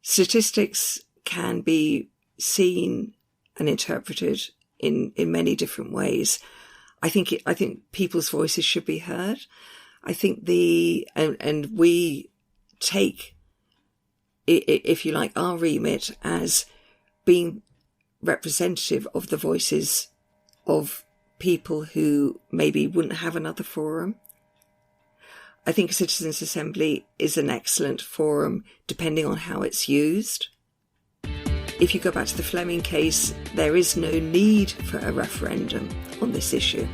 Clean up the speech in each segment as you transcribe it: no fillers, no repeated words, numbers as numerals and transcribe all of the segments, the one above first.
statistics can be seen and interpreted in many different ways. I think people's voices should be heard. I think and we take, if you like, our remit as being representative of the voices of people who maybe wouldn't have another forum. I think a citizens' assembly is an excellent forum depending on how it's used. If you go back to the Fleming case, there is no need for a referendum on this issue.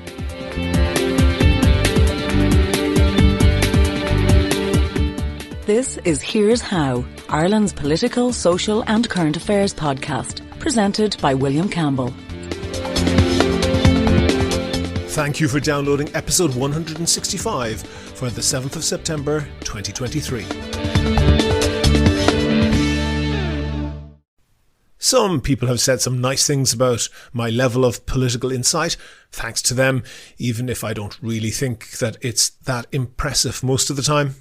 This is Here's How, Ireland's political, social and current affairs podcast, presented by William Campbell. Thank you for downloading episode 165 for the 7th of September 2023. Some people have said some nice things about my level of political insight. Thanks to them, even if I don't really think that it's that impressive most of the time.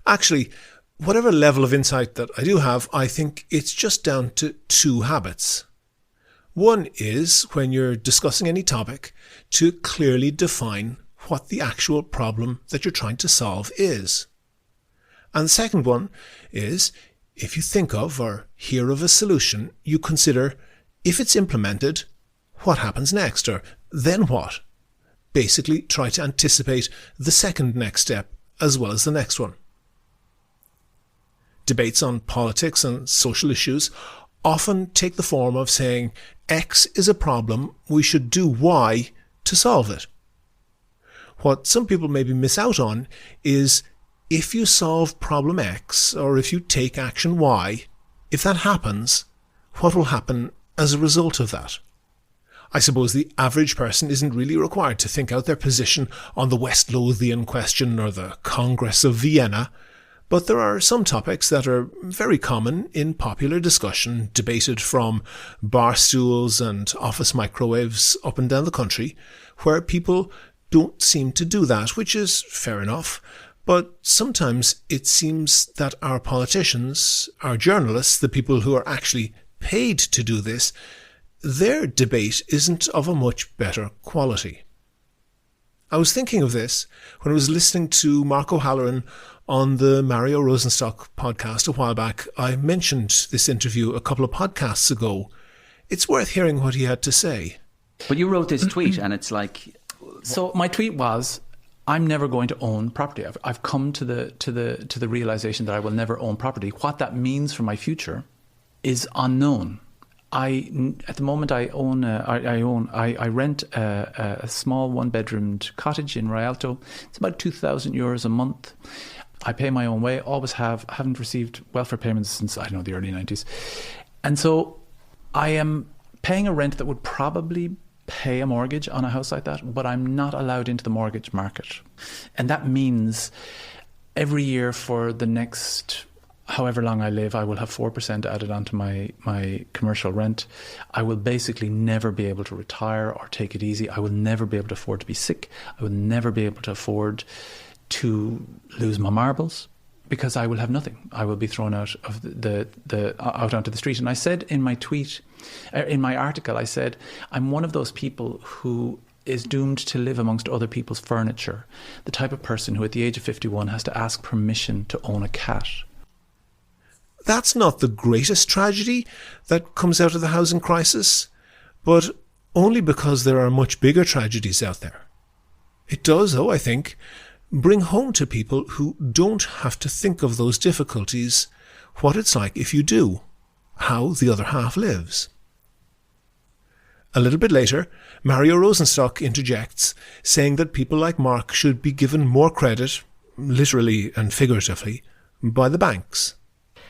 Actually, whatever level of insight that I do have, I think it's just down to two habits. One is, when you're discussing any topic, to clearly define what the actual problem that you're trying to solve is. And the second one is, if you think of or hear of a solution, you consider, if it's implemented, what happens next, or then what? Basically, try to anticipate the second next step as well as the next one. Debates on politics and social issues often take the form of saying X is a problem, we should do Y to solve it. What some people maybe miss out on is, if you solve problem X or if you take action Y, if that happens, what will happen as a result of that? I suppose the average person isn't really required to think out their position on the West Lothian question or the Congress of Vienna, but there are some topics that are very common in popular discussion, debated from bar stools and office microwaves up and down the country, where people don't seem to do that, which is fair enough. But sometimes it seems that our politicians, our journalists, the people who are actually paid to do this, their debate isn't of a much better quality. I was thinking of this when I was listening to Mark O'Halloran on the Mario Rosenstock podcast a while back. I mentioned this interview a couple of podcasts ago. It's worth hearing what he had to say. But you wrote this tweet and it's like... So my tweet was, I'm never going to own property. I've come to the realization that I will never own property. What that means for my future is unknown. At the moment I rent a small one-bedroomed cottage in Rialto. It's about €2,000 a month. I pay my own way, always haven't received welfare payments since, the early 90s. And so I am paying a rent that would probably pay a mortgage on a house like that, but I'm not allowed into the mortgage market. And that means every year for the next however long I live, I will have 4% added onto my commercial rent. I will basically never be able to retire or take it easy. I will never be able to afford to be sick. I will never be able to afford to lose my marbles, because I will have nothing. I will be thrown out of out onto the street. And I said in my tweet, in my article, I said, I'm one of those people who is doomed to live amongst other people's furniture. The type of person who at the age of 51 has to ask permission to own a cat. That's not the greatest tragedy that comes out of the housing crisis, but only because there are much bigger tragedies out there. It does, though, I think, bring home to people who don't have to think of those difficulties what it's like if you do, how the other half lives. A little bit later, Mario Rosenstock interjects, saying that people like Mark should be given more credit, literally and figuratively, by the banks.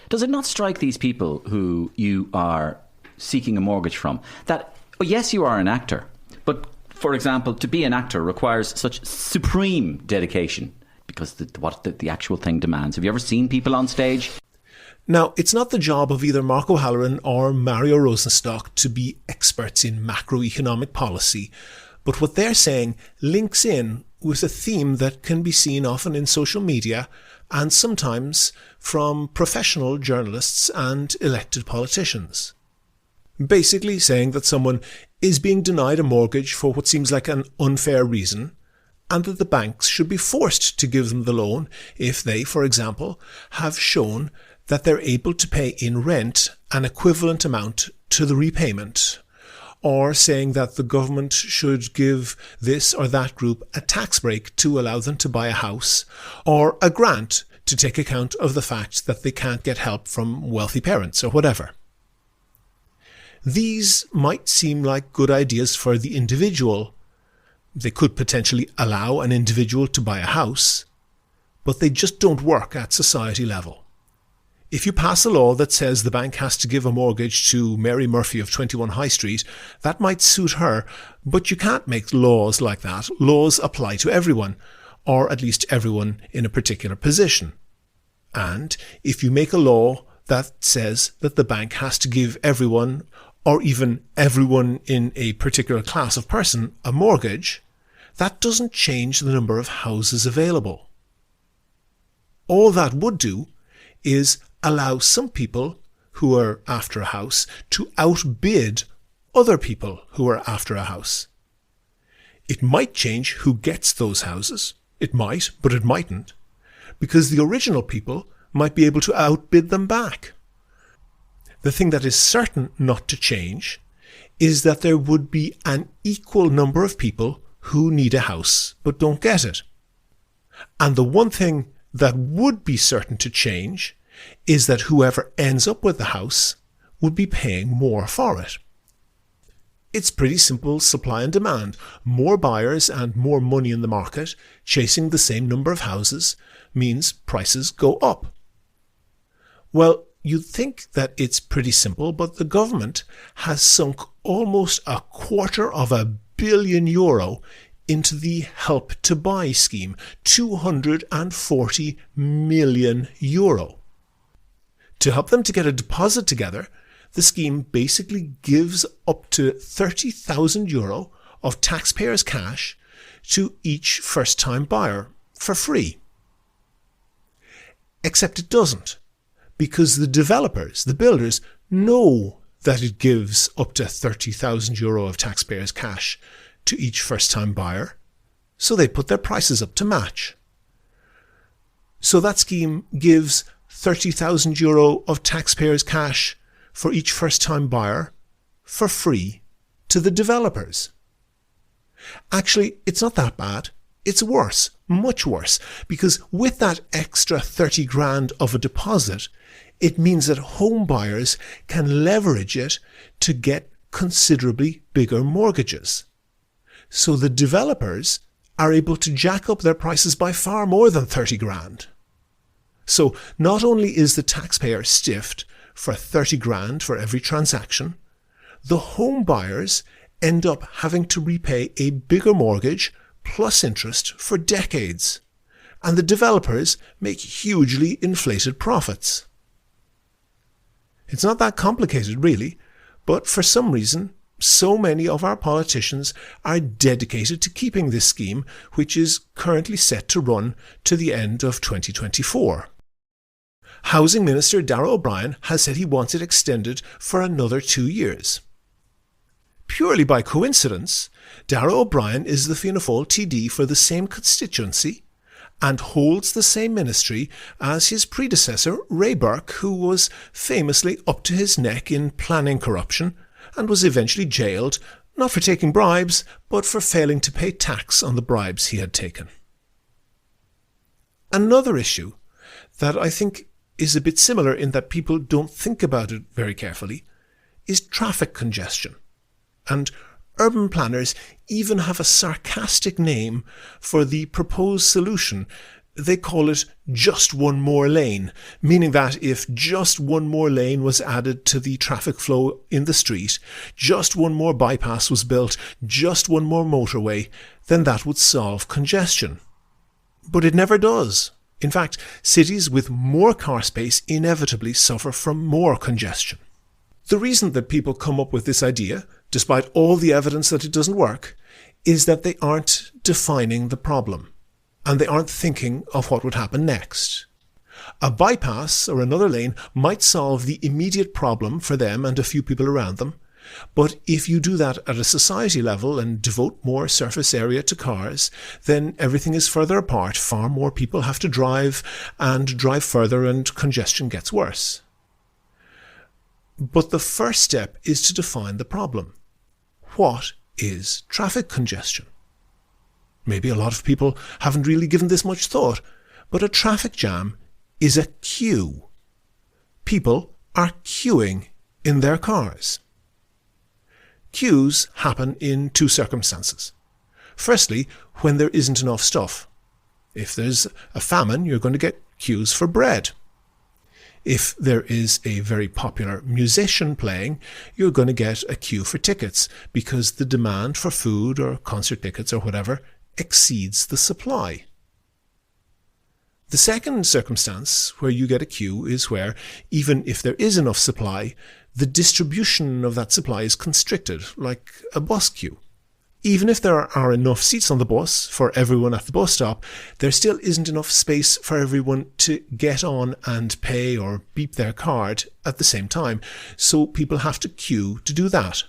Does it not strike these people who you are seeking a mortgage from that, yes, you are an actor, but for example, to be an actor requires such supreme dedication because what the actual thing demands. Have you ever seen people on stage? Now, it's not the job of either Mark O'Halloran or Mario Rosenstock to be experts in macroeconomic policy, but what they're saying links in with a theme that can be seen often in social media and sometimes from professional journalists and elected politicians. Basically saying that someone is being denied a mortgage for what seems like an unfair reason, and that the banks should be forced to give them the loan if they, for example, have shown that they're able to pay in rent an equivalent amount to the repayment, or saying that the government should give this or that group a tax break to allow them to buy a house, or a grant to take account of the fact that they can't get help from wealthy parents or whatever. These might seem like good ideas for the individual. They could potentially allow an individual to buy a house, but they just don't work at society level. If you pass a law that says the bank has to give a mortgage to Mary Murphy of 21 High Street, that might suit her, but you can't make laws like that. Laws apply to everyone, or at least everyone in a particular position. And if you make a law that says that the bank has to give everyone, or even everyone in a particular class of person, a mortgage, that doesn't change the number of houses available. All that would do is allow some people who are after a house to outbid other people who are after a house. It might change who gets those houses. It might, but it mightn't, because the original people might be able to outbid them back. The thing that is certain not to change is that there would be an equal number of people who need a house but don't get it. And the one thing that would be certain to change is that whoever ends up with the house would be paying more for it. It's pretty simple supply and demand. More buyers and more money in the market chasing the same number of houses means prices go up. Well, you'd think that it's pretty simple, but the government has sunk almost €250 million into the Help to Buy scheme, €240 million. To help them to get a deposit together, the scheme basically gives up to €30,000 of taxpayers' cash to each first-time buyer for free. Except it doesn't, because the developers, the builders, know that it gives up to €30,000 of taxpayers' cash to each first-time buyer, so they put their prices up to match. So that scheme gives €30,000 of taxpayers' cash for each first-time buyer for free to the developers. Actually, it's not that bad. It's worse, much worse, because with that extra 30 grand of a deposit, it means that home buyers can leverage it to get considerably bigger mortgages. So the developers are able to jack up their prices by far more than 30 grand. So not only is the taxpayer stiffed for 30 grand for every transaction, the home buyers end up having to repay a bigger mortgage plus interest for decades, and the developers make hugely inflated profits. It's not that complicated, really, but for some reason, so many of our politicians are dedicated to keeping this scheme, which is currently set to run to the end of 2024. Housing Minister Darragh O'Brien has said he wants it extended for another 2 years. Purely by coincidence, Darragh O'Brien is the Fianna Fáil TD for the same constituency and holds the same ministry as his predecessor, Ray Burke, who was famously up to his neck in planning corruption and was eventually jailed, not for taking bribes, but for failing to pay tax on the bribes he had taken. Another issue that I think is a bit similar in that people don't think about it very carefully is traffic congestion. And urban planners even have a sarcastic name for the proposed solution. They call it just one more lane, meaning that if just one more lane was added to the traffic flow in the street, just one more bypass was built, just one more motorway, then that would solve congestion. But it never does. In fact, cities with more car space inevitably suffer from more congestion. The reason that people come up with this idea, despite all the evidence that it doesn't work, is that they aren't defining the problem, and they aren't thinking of what would happen next. A bypass or another lane might solve the immediate problem for them and a few people around them. But if you do that at a society level and devote more surface area to cars, then everything is further apart, far more people have to drive and drive further, and congestion gets worse. But the first step is to define the problem. What is traffic congestion? Maybe a lot of people haven't really given this much thought, but a traffic jam is a queue. People are queuing in their cars. Queues happen in two circumstances. Firstly, when there isn't enough stuff. If there's a famine, you're going to get queues for bread. If there is a very popular musician playing, you're going to get a queue for tickets because the demand for food or concert tickets or whatever exceeds the supply. The second circumstance where you get a queue is where, even if there is enough supply, the distribution of that supply is constricted, like a bus queue. Even if there are enough seats on the bus for everyone at the bus stop, there still isn't enough space for everyone to get on and pay or beep their card at the same time, so people have to queue to do that.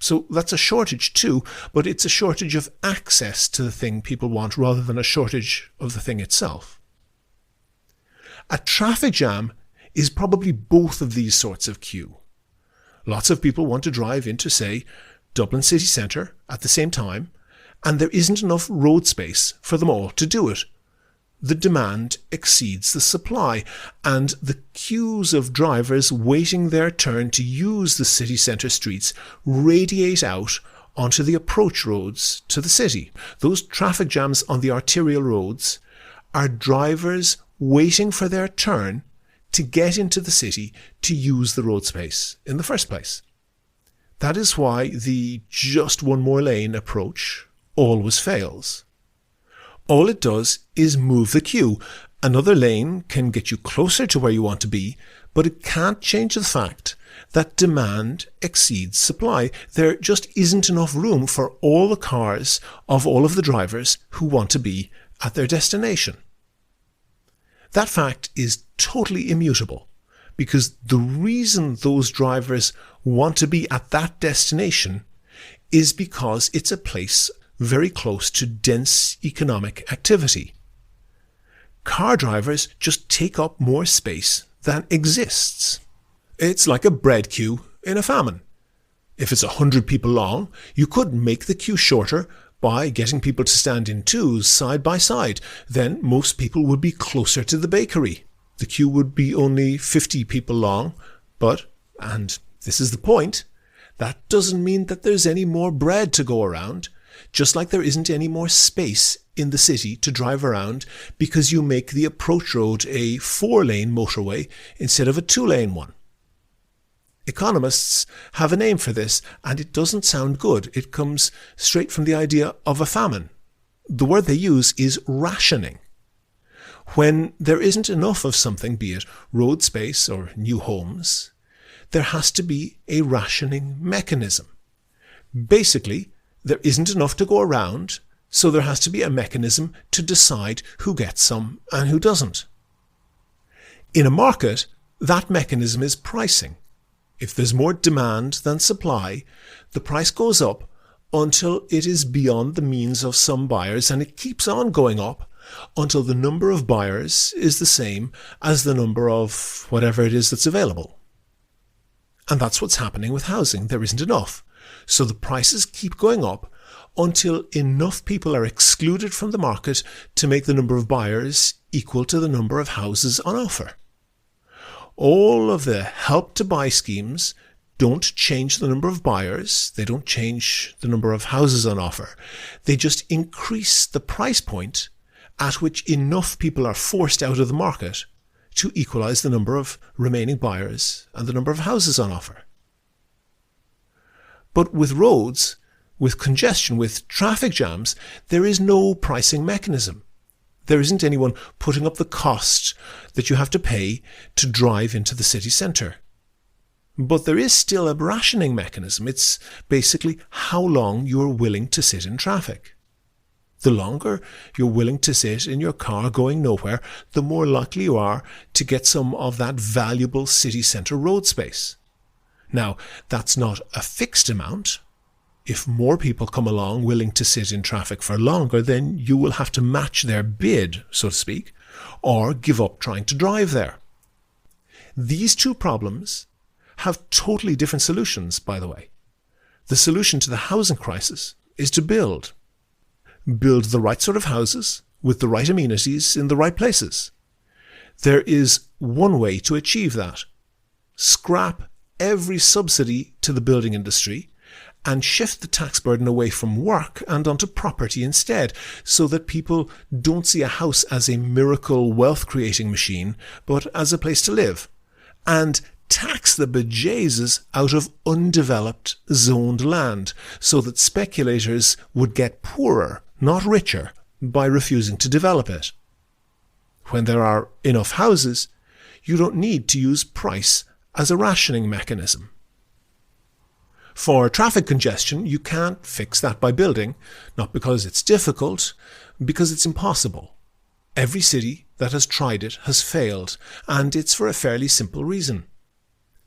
So that's a shortage too, but it's a shortage of access to the thing people want rather than a shortage of the thing itself. A traffic jam is probably both of these sorts of queue. Lots of people want to drive into, say, Dublin city centre at the same time, and there isn't enough road space for them all to do it. The demand exceeds the supply, and the queues of drivers waiting their turn to use the city centre streets radiate out onto the approach roads to the city. Those traffic jams on the arterial roads are drivers waiting for their turn to get into the city to use the road space in the first place. That is why the just one more lane approach always fails. All it does is move the queue. Another lane can get you closer to where you want to be, but it can't change the fact that demand exceeds supply. There just isn't enough room for all the cars of all of the drivers who want to be at their destination. That fact is totally immutable, because the reason those drivers want to be at that destination is because it's a place very close to dense economic activity. Car drivers just take up more space than exists. It's like a bread queue in a famine. If it's 100 people long, you could make the queue shorter by getting people to stand in twos side by side. Then most people would be closer to the bakery. The queue would be only 50 people long, but, and this is the point, that doesn't mean that there's any more bread to go around, just like there isn't any more space in the city to drive around because you make the approach road a 4-lane motorway instead of a 2-lane one. Economists have a name for this, and it doesn't sound good. It comes straight from the idea of a famine. The word they use is rationing. When there isn't enough of something, be it road space or new homes, there has to be a rationing mechanism. Basically, there isn't enough to go around, so there has to be a mechanism to decide who gets some and who doesn't. In a market, that mechanism is pricing. If there's more demand than supply, the price goes up until it is beyond the means of some buyers, and it keeps on going up until the number of buyers is the same as the number of whatever it is that's available. And that's what's happening with housing. There isn't enough. So the prices keep going up until enough people are excluded from the market to make the number of buyers equal to the number of houses on offer. All of the Help to Buy schemes don't change the number of buyers. They don't change the number of houses on offer. They just increase the price point at which enough people are forced out of the market to equalize the number of remaining buyers and the number of houses on offer. But with roads, with congestion, with traffic jams, there is no pricing mechanism. There isn't anyone putting up the cost that you have to pay to drive into the city centre. But there is still a rationing mechanism. It's basically how long you are willing to sit in traffic. The longer you're willing to sit in your car going nowhere, the more likely you are to get some of that valuable city centre road space. Now, that's not a fixed amount. If more people come along willing to sit in traffic for longer, then you will have to match their bid, so to speak, or give up trying to drive there. These two problems have totally different solutions, by the way. The solution to the housing crisis is to build. Build the right sort of houses with the right amenities in the right places. There is one way to achieve that. Scrap every subsidy to the building industry and shift the tax burden away from work and onto property instead, so that people don't see a house as a miracle wealth-creating machine, but as a place to live. And tax the bejesus out of undeveloped, zoned land, so that speculators would get poorer, not richer, by refusing to develop it. When there are enough houses, you don't need to use price as a rationing mechanism. For traffic congestion, you can't fix that by building, not because it's difficult, because it's impossible. Every city that has tried it has failed, and it's for a fairly simple reason.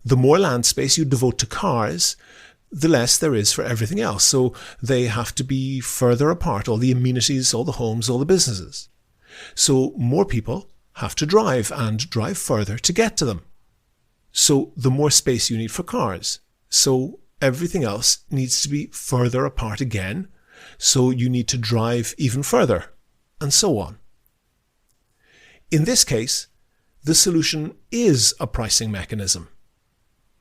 The more land space you devote to cars, the less there is for everything else, so they have to be further apart, all the amenities, all the homes, all the businesses. So more people have to drive, and drive further to get to them. So the more space you need for cars. So everything else needs to be further apart again, so you need to drive even further, and so on. In this case, the solution is a pricing mechanism.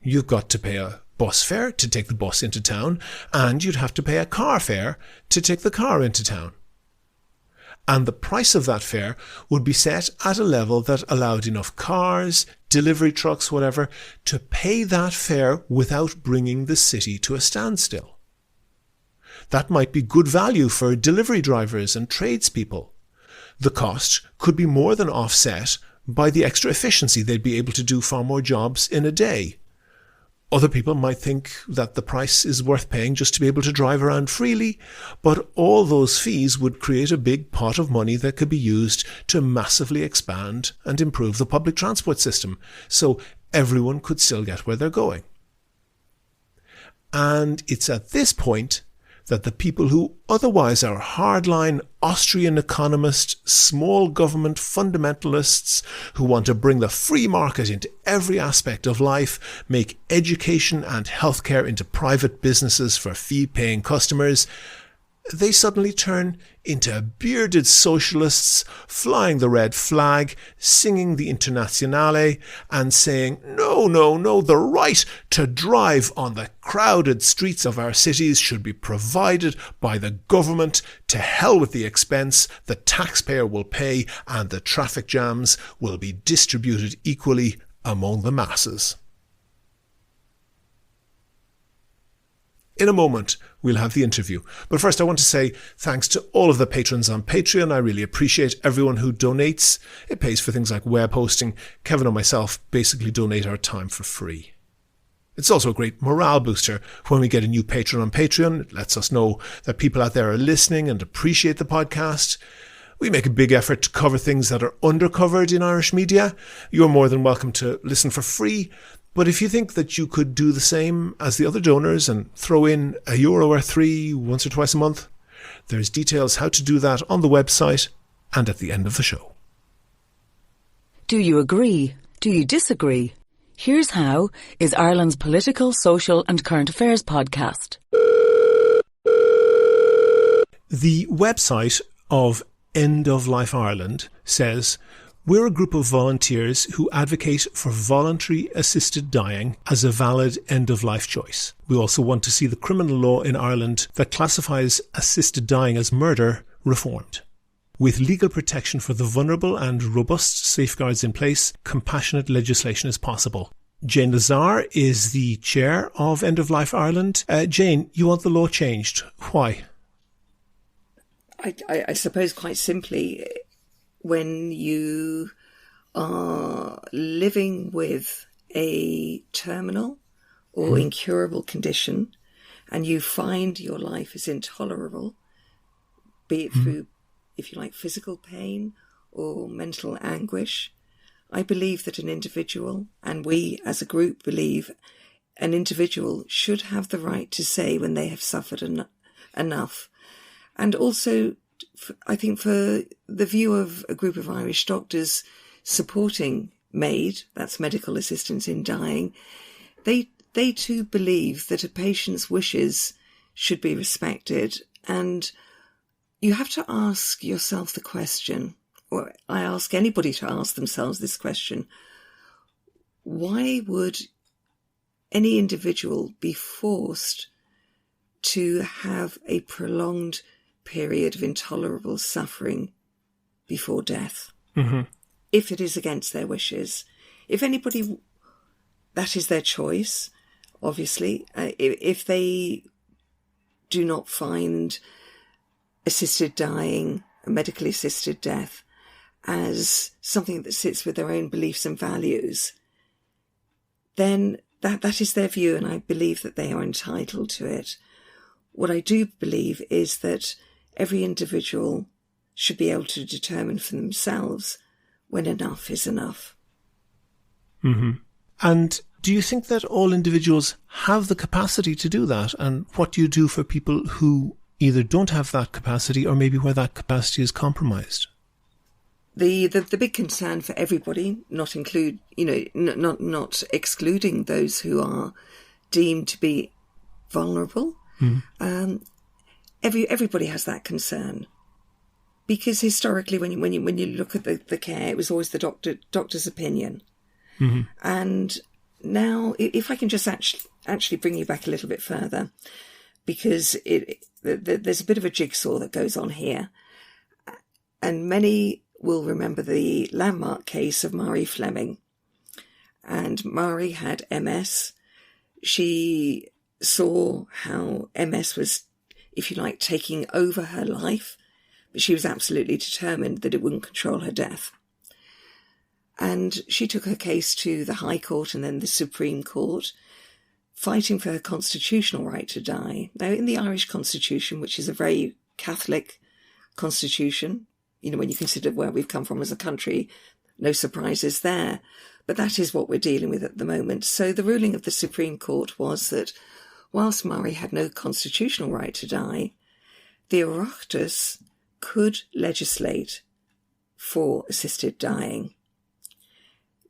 You've got to pay a bus fare to take the bus into town, and you'd have to pay a car fare to take the car into town. And the price of that fare would be set at a level that allowed enough cars, delivery trucks, whatever, to pay that fare without bringing the city to a standstill. That might be good value for delivery drivers and tradespeople. The cost could be more than offset by the extra efficiency. They'd be able to do far more jobs in a day. Other people might think that the price is worth paying just to be able to drive around freely, but all those fees would create a big pot of money that could be used to massively expand and improve the public transport system, so everyone could still get where they're going. And it's at this point that the people who otherwise are hardline Austrian economists, small government fundamentalists who want to bring the free market into every aspect of life, make education and healthcare into private businesses for fee-paying customers, they suddenly turn into bearded socialists flying the red flag, singing the Internationale and saying, no, no, no, the right to drive on the crowded streets of our cities should be provided by the government. To hell with the expense, the taxpayer will pay, and the traffic jams will be distributed equally among the masses. In a moment, we'll have the interview. But first, I want to say thanks to all of the patrons on Patreon. I really appreciate everyone who donates. It pays for things like web hosting. Kevin and myself basically donate our time for free. It's also a great morale booster when we get a new patron on Patreon. It lets us know that people out there are listening and appreciate the podcast. We make a big effort to cover things that are undercovered in Irish media. You're more than welcome to listen for free. But if you think that you could do the same as the other donors and throw in €1 or €3 once or twice a month, there's details how to do that on the website and at the end of the show. Do you agree? Do you disagree? Here's How is Ireland's political, social and current affairs podcast. The website of End of Life Ireland says, "We're a group of volunteers who advocate for voluntary assisted dying as a valid end-of-life choice. We also want to see the criminal law in Ireland that classifies assisted dying as murder reformed. With legal protection for the vulnerable and robust safeguards in place, compassionate legislation is possible." Jane Lazar is the chair of End of Life Ireland. Jane, you want the law changed. Why? I suppose quite simply, when you are living with a terminal or incurable condition and you find your life is intolerable be it through, if you like, physical pain or mental anguish. I believe that an individual, and we as a group believe, an individual should have the right to say when they have suffered enough. And also, I think for the view of a group of Irish doctors supporting MAID, that's medical assistance in dying, they too believe that a patient's wishes should be respected. And you have to ask yourself the question, or I ask anybody to ask themselves this question: why would any individual be forced to have a prolonged period of intolerable suffering before death, if it is against their wishes? If anybody, that is their choice, obviously. If they do not find assisted dying, medically assisted death, as something that sits with their own beliefs and values, then that is their view, and I believe that they are entitled to it. What I do believe is that every individual should be able to determine for themselves when enough is enough. And do you think that all individuals have the capacity to do that? And what do you do for people who either don't have that capacity, or maybe where that capacity is compromised? The big concern for everybody, not excluding those who are deemed to be vulnerable. Everybody has that concern, because historically, when you look at the care, it was always the doctor's opinion. And now, if I can just actually bring you back a little bit further, because there's a bit of a jigsaw that goes on here, and many will remember the landmark case of Marie Fleming. And Marie had MS. She saw how MS was, if you like, taking over her life, but she was absolutely determined that it wouldn't control her death. And she took her case to the High Court and then the Supreme Court, fighting for her constitutional right to die. Now, in the Irish Constitution, which is a very Catholic constitution, when you consider where we've come from as a country, no surprises there. But that is what we're dealing with at the moment. So the ruling of the Supreme Court was that whilst Marie had no constitutional right to die, the Oireachtas could legislate for assisted dying.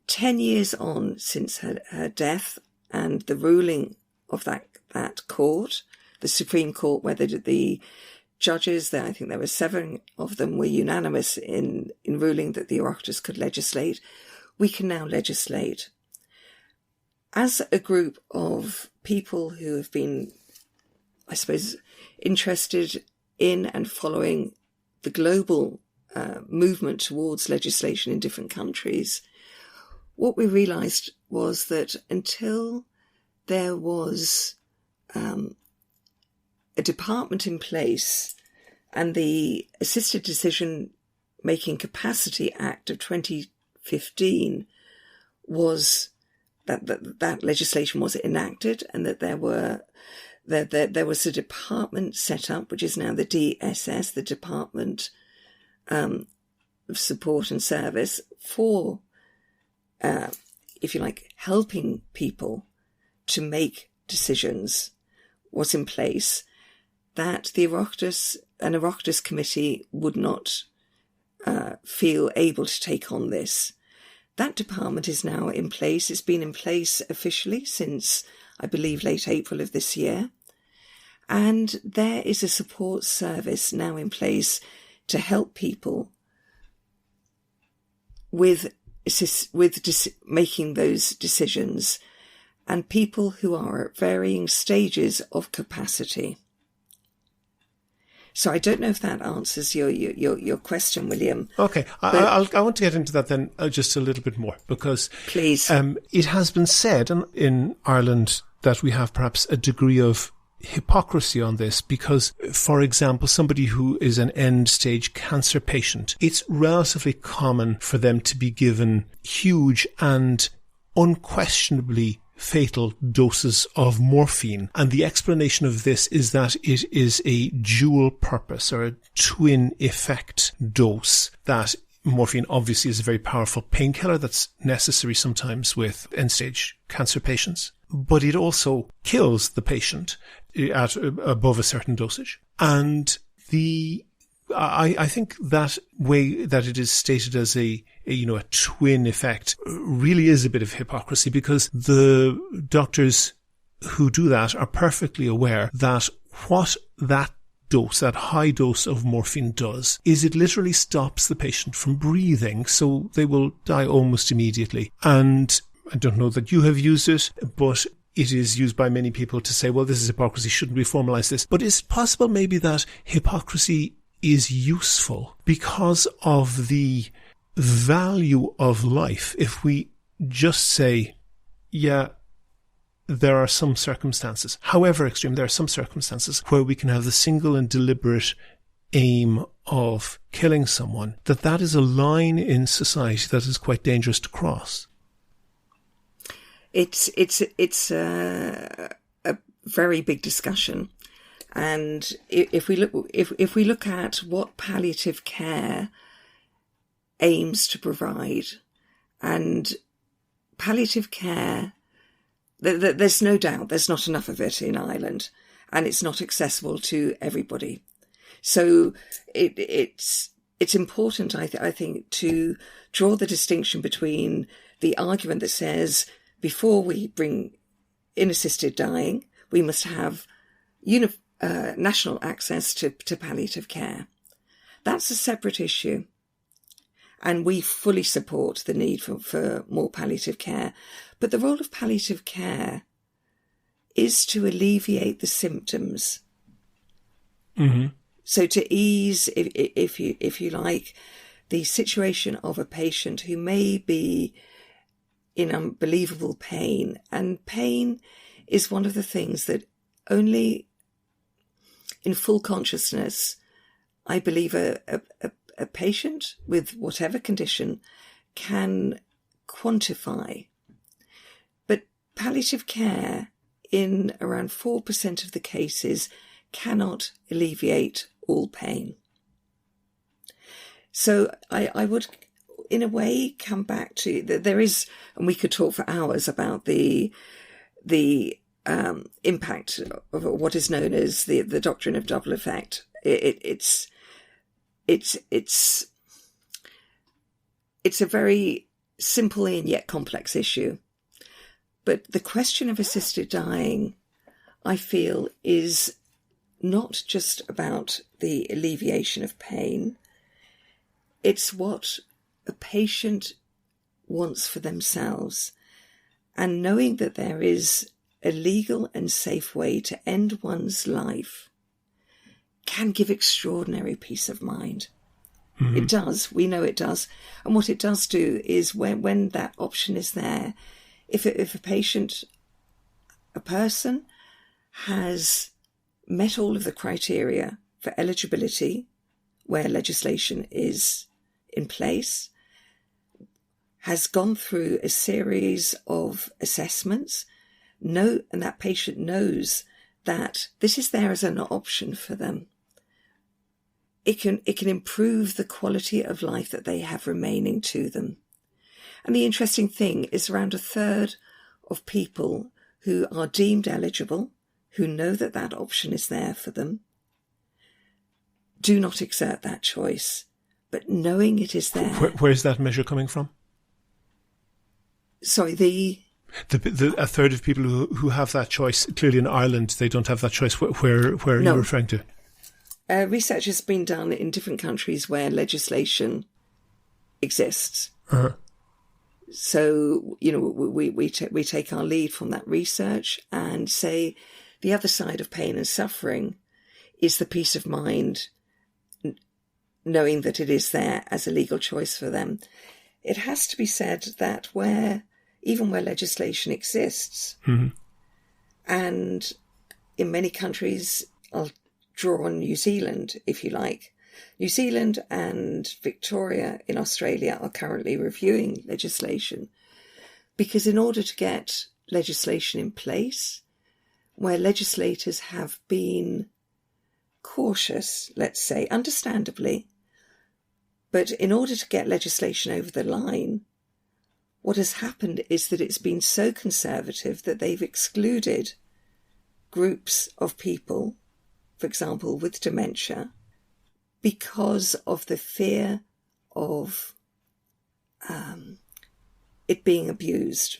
10 years on since her death and the ruling of that court, the Supreme Court, where the judges, I think there were 7 of them, were unanimous in ruling that the Oireachtas could legislate, we can now legislate. As a group of people who have been, I suppose, interested in and following the global movement towards legislation in different countries, what we realised was that until there was a department in place, and the Assisted Decision Making Capacity Act of 2015 was that legislation was enacted, and that there was a department set up, which is now the DSS, the Department of Support and Service, for if you like, helping people to make decisions, was in place, that the Oireachtas, an Oireachtas committee would not feel able to take on this. That department is now in place. It's been in place officially since, I believe, late April of this year. And there is a support service now in place to help people with making those decisions, and people who are at varying stages of capacity. So I don't know if that answers your question, William. Okay, I want to get into that then just a little bit more, because please. It has been said in Ireland that we have perhaps a degree of hypocrisy on this, because, for example, somebody who is an end-stage cancer patient, it's relatively common for them to be given huge and unquestionably fatal doses of morphine. And the explanation of this is that it is a dual purpose or a twin effect dose. That morphine obviously is a very powerful painkiller that's necessary sometimes with end-stage cancer patients, but it also kills the patient at above a certain dosage. And I think that way that it is stated as a twin effect really is a bit of hypocrisy, because the doctors who do that are perfectly aware that what that dose, that high dose of morphine does, is it literally stops the patient from breathing, so they will die almost immediately. And I don't know that you have used it, but it is used by many people to say, well, this is hypocrisy, shouldn't we formalize this? But is it possible maybe that hypocrisy is useful because of the value of life? If we just say, yeah, there are some circumstances, however extreme, there are some circumstances where we can have the single and deliberate aim of killing someone, that is a line in society that is quite dangerous to cross. It's a very big discussion, and if we look at what palliative care aims to provide, and palliative care, there's no doubt there's not enough of it in Ireland, and it's not accessible to everybody. So it's important, I think, to draw the distinction between the argument that says, before we bring in assisted dying, we must have national access to palliative care. That's a separate issue. And we fully support the need for more palliative care. But the role of palliative care is to alleviate the symptoms. Mm-hmm. So to ease, if you like, the situation of a patient who may be in unbelievable pain. And pain is one of the things that only in full consciousness, I believe a patient with whatever condition can quantify. But palliative care, in around 4% of the cases, cannot alleviate all pain. So I would, in a way, come back to that. There is, and we could talk for hours about the impact of what is known as the doctrine of double effect. It's a very simple and yet complex issue. But the question of assisted dying, I feel, is not just about the alleviation of pain. It's what a patient wants for themselves. And knowing that there is a legal and safe way to end one's life can give extraordinary peace of mind. Mm-hmm. It does. We know it does. And what it does do is when that option is there, if a patient, a person has met all of the criteria for eligibility where legislation is in place, has gone through a series of assessments, and that patient knows that this is there as an option for them, it can improve the quality of life that they have remaining to them. And the interesting thing is around a third of people who are deemed eligible, who know that that option is there for them, do not exert that choice. But knowing it is there... Where's that measure coming from? Sorry, a third of people who have that choice, clearly in Ireland, they don't have that choice. Where are you referring to? Research has been done in different countries where legislation exists. Uh-huh. So, we take our lead from that research and say the other side of pain and suffering is the peace of mind, knowing that it is there as a legal choice for them. It has to be said that even where legislation exists, mm-hmm. and in many countries, I'll draw on New Zealand, if you like. New Zealand and Victoria in Australia are currently reviewing legislation because in order to get legislation in place where legislators have been cautious, let's say, understandably, but in order to get legislation over the line, what has happened is that it's been so conservative that they've excluded groups of people, for example, with dementia, because of the fear of it being abused.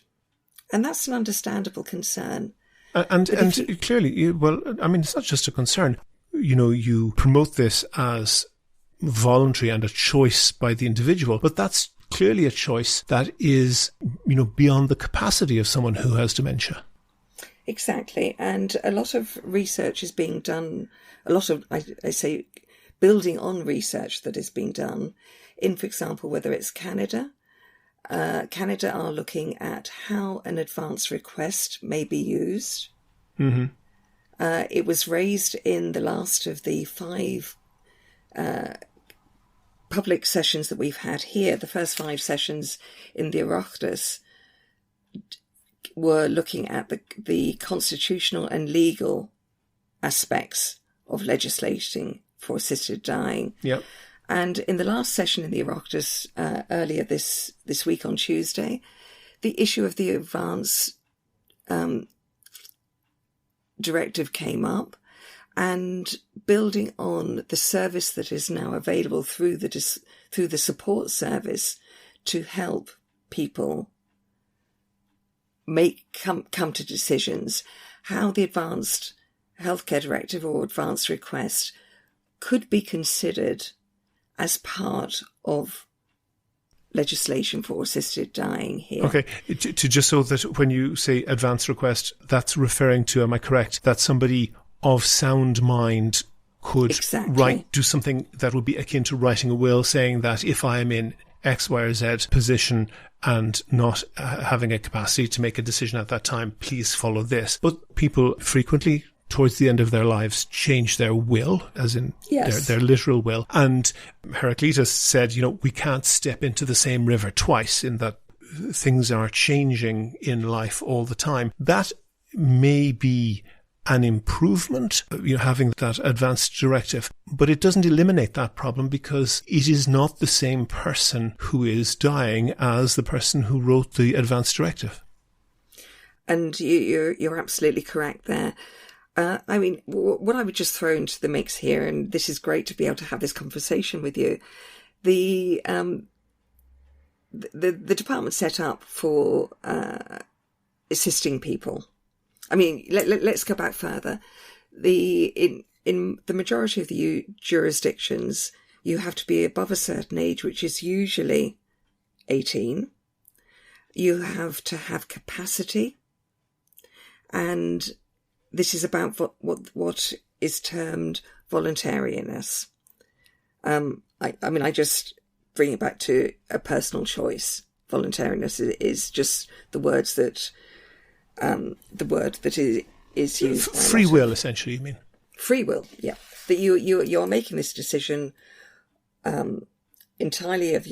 And that's an understandable concern. And clearly, well, I mean, it's not just a concern. You know, you promote this as voluntary and a choice by the individual, but that's clearly a choice that is, you know, beyond the capacity of someone who has dementia. Exactly. And a lot of research is being done, a lot of, I say, building on research that is being done in, for example, whether it's Canada. Canada are looking at how an advance request may be used. Mm-hmm. It was raised in the last of the 5 public sessions that we've had here. The first 5 sessions in the Oireachtas were looking at the constitutional and legal aspects of legislating for assisted dying. Yep. And in the last session in the Oireachtas earlier this week on Tuesday, the issue of the advance directive came up, and building on the service that is now available through the support service to help people come to decisions, how the advanced healthcare directive or advanced request could be considered as part of legislation for assisted dying here. Okay, to just so that when you say advance request, that's referring to, am I correct, that somebody of sound mind could do something that would be akin to writing a will, saying that if I am in X, Y, or Z position and not having a capacity to make a decision at that time, please follow this. But people frequently, towards the end of their lives, change their will, as in their literal will. And Heraclitus said, you know, we can't step into the same river twice, in that things are changing in life all the time. That may be an improvement, you know, having that advanced directive, but it doesn't eliminate that problem, because it is not the same person who is dying as the person who wrote the advanced directive. And you're absolutely correct there. I mean, what I would just throw into the mix here, and this is great to be able to have this conversation with you, the department set up for assisting people. I mean, let's go back further. In the majority of the jurisdictions, you have to be above a certain age, which is usually 18. You have to have capacity, and this is about what is termed voluntariness. I just bring it back to a personal choice. Voluntariness is just the word that is used. Free will, essentially, you mean? Free will, yeah. That you're making this decision entirely of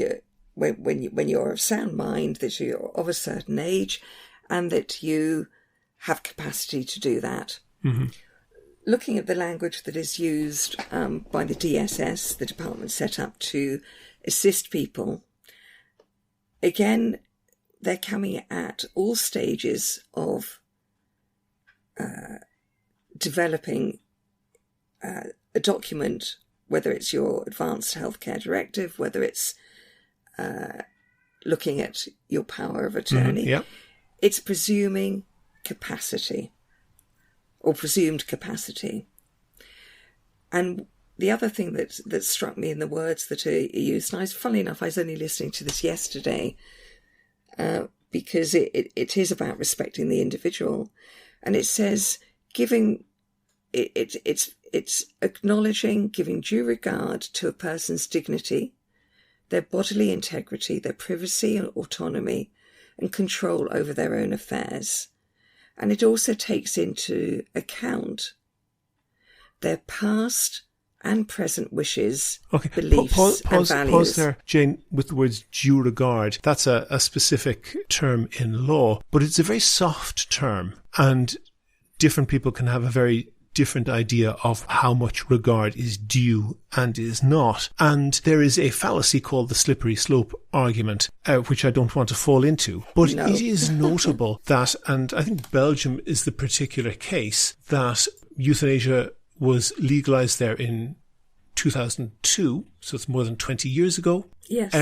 when you're of sound mind, that you're of a certain age, and that you have capacity to do that. Mm-hmm. Looking at the language that is used by the DSS, the department set up to assist people, again, they're coming at all stages of developing a document, whether it's your advanced healthcare directive, whether it's looking at your power of attorney. Mm-hmm, yep. It's presuming capacity or presumed capacity. And the other thing that struck me in the words that are used, and funnily enough, I was only listening to this yesterday, because it is about respecting the individual, and it says it's acknowledging, giving due regard to a person's dignity, their bodily integrity, their privacy and autonomy, and control over their own affairs. And it also takes into account their past and present wishes, Okay, beliefs and values. Pause there, Jane, with the words due regard. That's a specific term in law, but it's a very soft term, and different people can have a very different idea of how much regard is due and is not. And there is a fallacy called the slippery slope argument, which I don't want to fall into. But No. it is notable that, and I think Belgium is the particular case, that euthanasia was legalized there in 2002, so it's more than 20 years ago. Yes.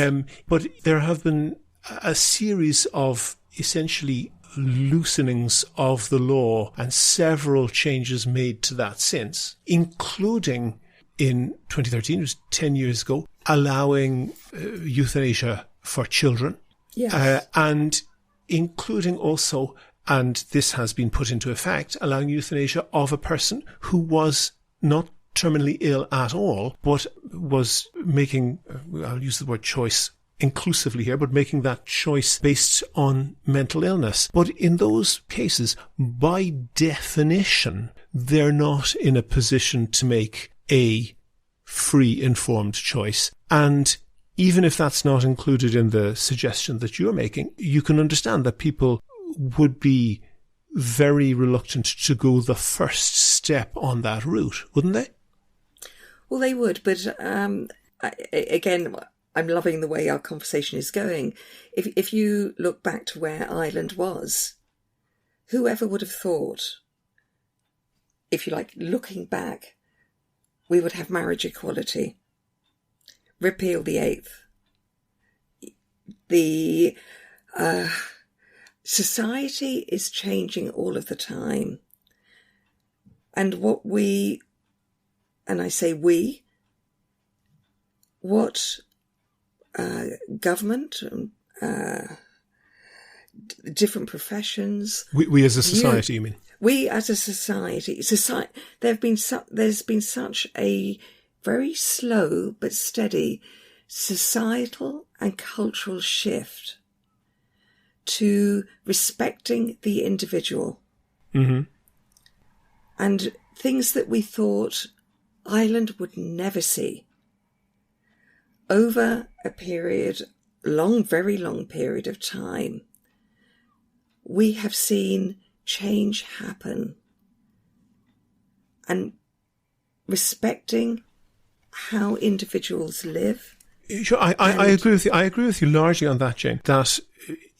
But there have been a series of essentially loosenings of the law and several changes made to that since, including in 2013, it was 10 years ago, allowing euthanasia for children. Yes. And including also, and this has been put into effect, allowing euthanasia of a person who was not terminally ill at all, but was making, I'll use the word choice inclusively here, but making that choice based on mental illness. But in those cases, by definition, they're not in a position to make a free, informed choice. And even if that's not included in the suggestion that you're making, you can understand that people would be very reluctant to go the first step on that route, wouldn't they? Well, they would, but again, I'm loving the way our conversation is going. If you look back to where Ireland was, whoever would have thought, if you like, looking back, we would have marriage equality, repeal the eighth. The society is changing all of the time. And what we, and I say we, what government, different professions. We as a society, you mean? We as a society, there's been such a very slow but steady societal and cultural shift to respecting the individual. Mm-hmm. And things that we thought Ireland would never see. Over a period, very long period of time, we have seen change happen. And respecting how individuals live. Sure, I agree with you. I agree with you largely on that, Jane, that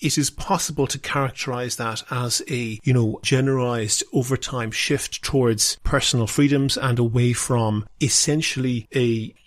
it is possible to characterize that as a, generalized over time shift towards personal freedoms and away from essentially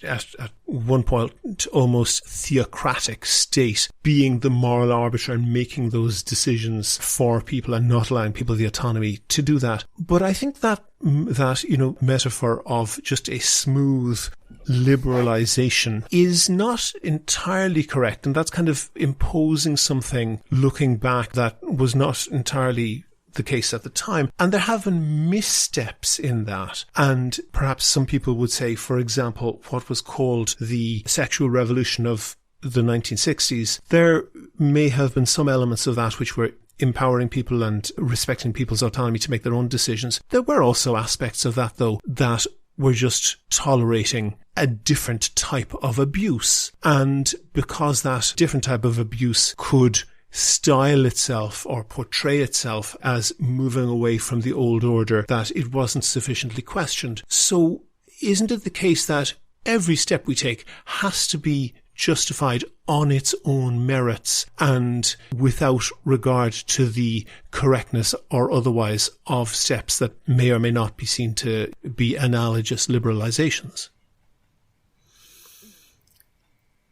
at one point, almost theocratic state being the moral arbiter and making those decisions for people and not allowing people the autonomy to do that. But I think that metaphor of just a smooth liberalization is not entirely correct, and that's kind of imposing something looking back that was not entirely the case at the time. And there have been missteps in that. And perhaps some people would say, for example, what was called the sexual revolution of the 1960s, there may have been some elements of that which were empowering people and respecting people's autonomy to make their own decisions. There were also aspects of that, though, that were just tolerating a different type of abuse. And because that different type of abuse could style itself or portray itself as moving away from the old order, that it wasn't sufficiently questioned. So isn't it the case that every step we take has to be justified on its own merits and without regard to the correctness or otherwise of steps that may or may not be seen to be analogous liberalizations?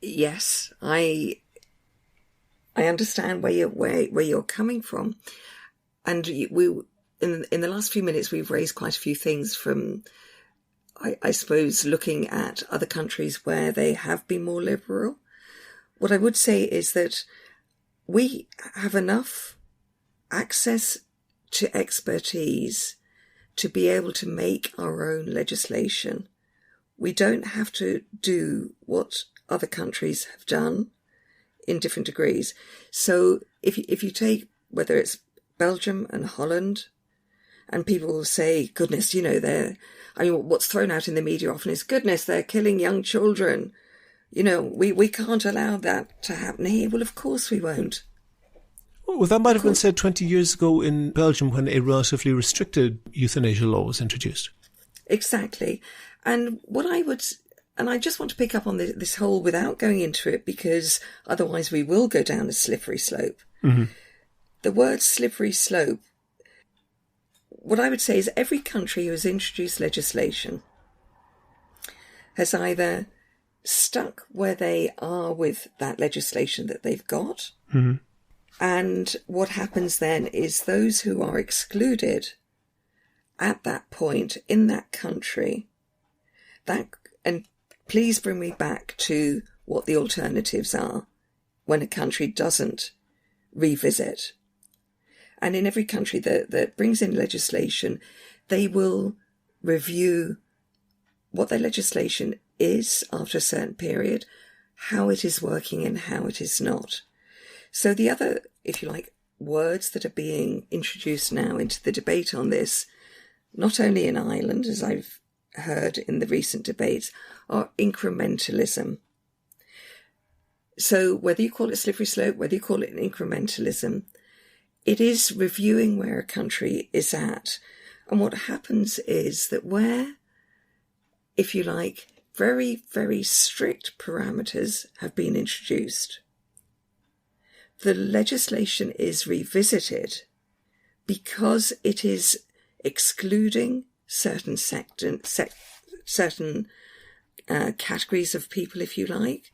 Yes, I understand where you're coming from, and we in the last few minutes we've raised quite a few things from, I suppose, looking at other countries where they have been more liberal. What I would say is that we have enough access to expertise to be able to make our own legislation. We don't have to do what other countries have done in different degrees. So if you take, whether it's Belgium and Holland And people will say, goodness, what's thrown out in the media often is, goodness, they're killing young children. We can't allow that to happen here. Well, of course we won't. Well, that might have been said 20 years ago in Belgium when a relatively restricted euthanasia law was introduced. Exactly. And I just want to pick up on this whole, without going into it, because otherwise we will go down a slippery slope. Mm-hmm. The word slippery slope, what I would say is every country who has introduced legislation has either stuck where they are with that legislation that they've got. Mm-hmm. And what happens then is those who are excluded at that point in that country, and please bring me back to what the alternatives are when a country doesn't revisit. And in every country that brings in legislation, they will review what their legislation is after a certain period, how it is working and how it is not. So the other, if you like, words that are being introduced now into the debate on this, not only in Ireland, as I've heard in the recent debates, are incrementalism. So whether you call it slippery slope, whether you call it incrementalism, it is reviewing where a country is at. And what happens is that where, if you like, very, very strict parameters have been introduced, the legislation is revisited because it is excluding certain categories of people, if you like,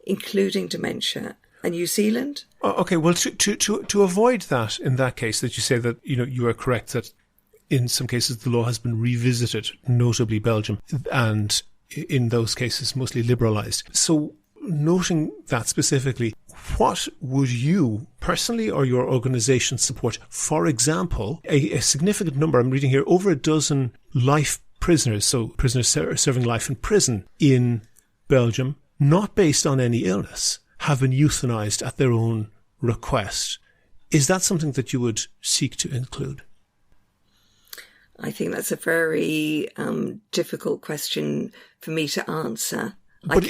including dementia. And New Zealand? Okay, well, to avoid that, in that case, that you say that, you are correct that in some cases the law has been revisited, notably Belgium, and in those cases mostly liberalised. So noting that specifically, what would you personally or your organisation support? For example, a significant number, I'm reading here, over a dozen life prisoners, so prisoners serving life in prison in Belgium, not based on any illness, have been euthanized at their own request. Is that something that you would seek to include? I think that's a very difficult question for me to answer. But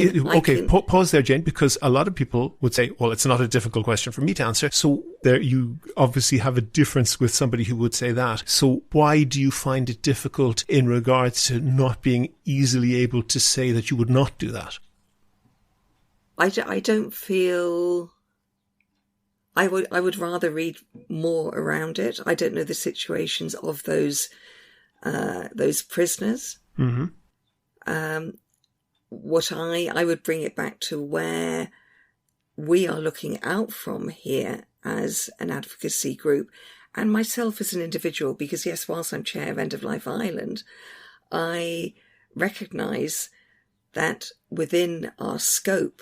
pause there, Jane, because a lot of people would say, well, it's not a difficult question for me to answer. So there you obviously have a difference with somebody who would say that. So why do you find it difficult in regards to not being easily able to say that you would not do that? I don't feel... I would rather read more around it. I don't know the situations of those prisoners. Mm-hmm. What I would bring it back to where we are looking out from here as an advocacy group, and myself as an individual, because yes, whilst I'm chair of End of Life Ireland, I recognise that within our scope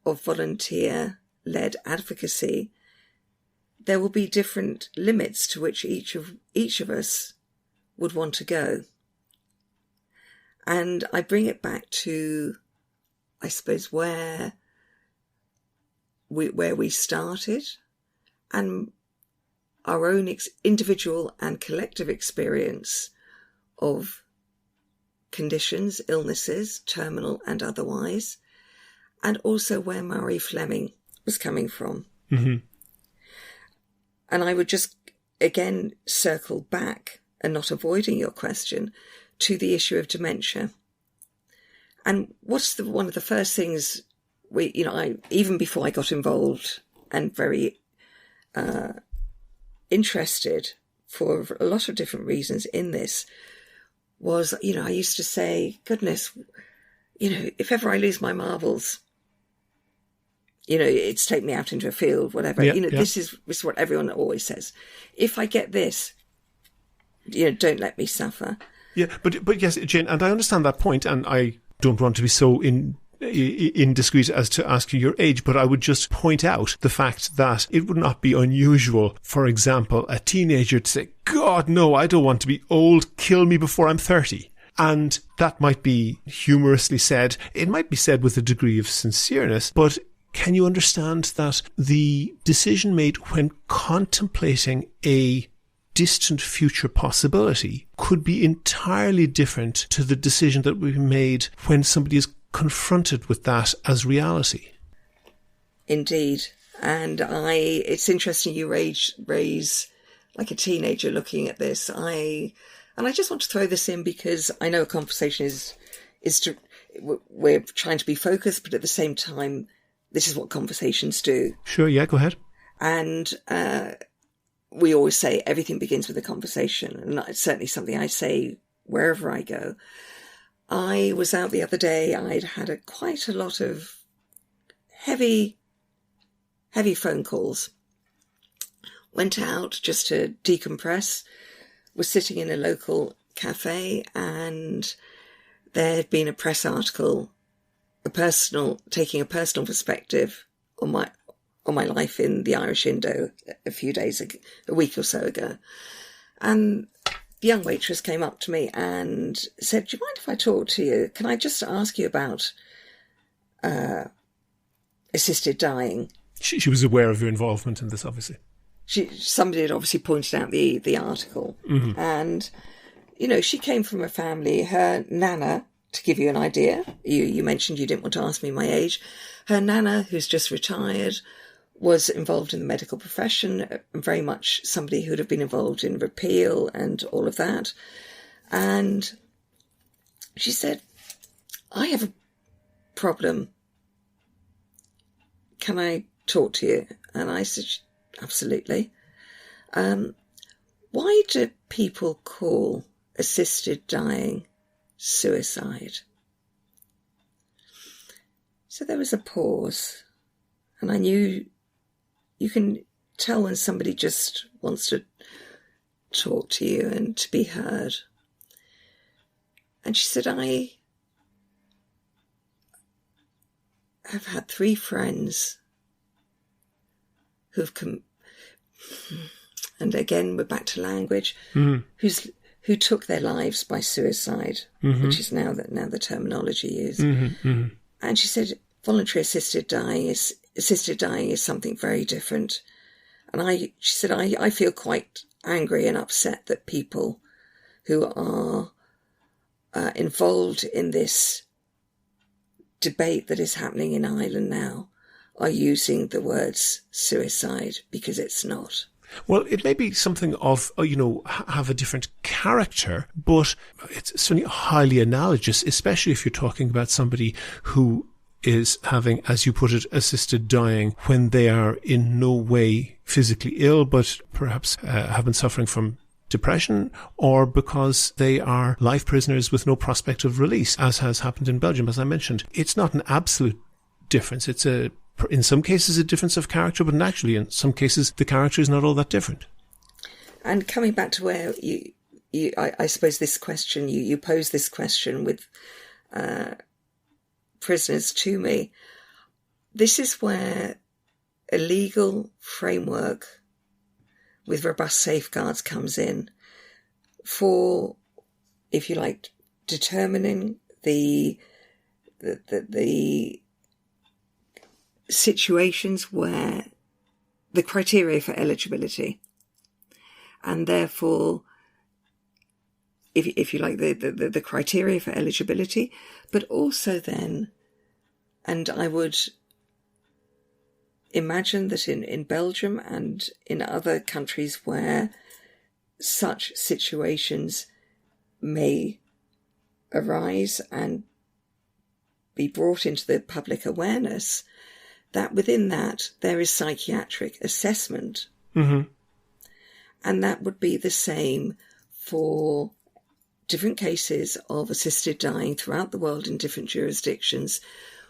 of volunteer-led advocacy, there will be different limits to which each of us would want to go. And I bring it back to, I suppose, where we started, and our own individual and collective experience of conditions, illnesses, terminal and otherwise, and also where Murray Fleming was coming from. Mm-hmm. And I would just, again, circle back, and not avoiding your question, to the issue of dementia. And what's one of the first things I even before I got involved and very interested for a lot of different reasons in this was, I used to say, goodness, if ever I lose my marbles, it's take me out into a field, whatever. Yeah, This is what everyone always says. If I get this, don't let me suffer. Yeah, but yes, Jane, and I understand that point, and I don't want to be so indiscreet as to ask you your age, but I would just point out the fact that it would not be unusual, for example, a teenager to say, God, no, I don't want to be old, kill me before I'm 30. And that might be humorously said. It might be said with a degree of sincereness, but can you understand that the decision made when contemplating a distant future possibility could be entirely different to the decision that we made when somebody is confronted with that as reality. Indeed. And it's interesting you raise like a teenager looking at this. I just want to throw this in because I know a conversation we're trying to be focused, but at the same time, this is what conversations do. Sure, yeah, go ahead. And we always say everything begins with a conversation. And it's certainly something I say wherever I go. I was out the other day. I'd had quite a lot of heavy phone calls. Went out just to decompress. Was sitting in a local cafe, and there had been a press article, taking a personal perspective on my life in the Irish Indo a week or so ago. And the young waitress came up to me and said, "Do you mind if I talk to you? Can I just ask you about assisted dying?" She was aware of your involvement in this, obviously. Somebody had obviously pointed out the article. Mm-hmm. And, she came from a family, her nana, to give you an idea, you mentioned you didn't want to ask me my age, her nana, who's just retired, was involved in the medical profession, very much somebody who'd have been involved in repeal and all of that. And she said, "I have a problem. Can I talk to you?" And I said, "Absolutely. Why do people call assisted dying suicide?" So there was a pause, and I knew you can tell when somebody just wants to talk to you and to be heard. And she said, "I have had 3 friends who've come," and again we're back to language, who took their lives by suicide, which is now the terminology used. And she said, voluntary assisted dying is something very different. And she said, I feel quite angry and upset that people who are involved in this debate that is happening in Ireland now are using the words suicide, because it's not. Well, it may be something of, have a different character, but it's certainly highly analogous, especially if you're talking about somebody who is having, as you put it, assisted dying when they are in no way physically ill, but perhaps have been suffering from depression, or because they are life prisoners with no prospect of release, as has happened in Belgium, as I mentioned. It's not an absolute difference. It's in some cases a difference of character, but actually in some cases the character is not all that different. And coming back to where I suppose this question, you pose this question with prisoners to me. This is where a legal framework with robust safeguards comes in for, if you like, determining the situations where the criteria for eligibility, and therefore, if you like, the criteria for eligibility, but also then, and I would imagine that in Belgium and in other countries where such situations may arise and be brought into the public awareness, that within that there is psychiatric assessment. Mm-hmm. And that would be the same for different cases of assisted dying throughout the world in different jurisdictions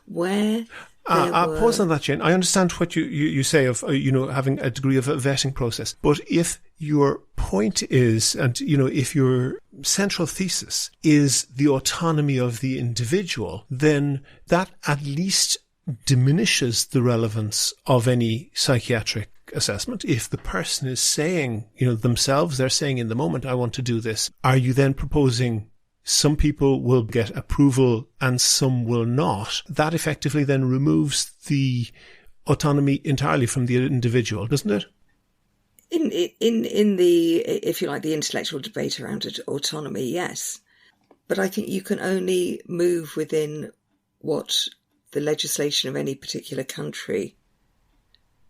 where I'll pause on that, Jane. I understand what you say of, having a degree of a vetting process. But if your point is, and, if your central thesis is the autonomy of the individual, then that at least diminishes the relevance of any psychiatric assessment. If the person is saying, themselves, they're saying in the moment, I want to do this, are you then proposing some people will get approval and some will not? That effectively then removes the autonomy entirely from the individual, doesn't it? In the, if you like, the intellectual debate around autonomy, yes. But I think you can only move within what the legislation of any particular country.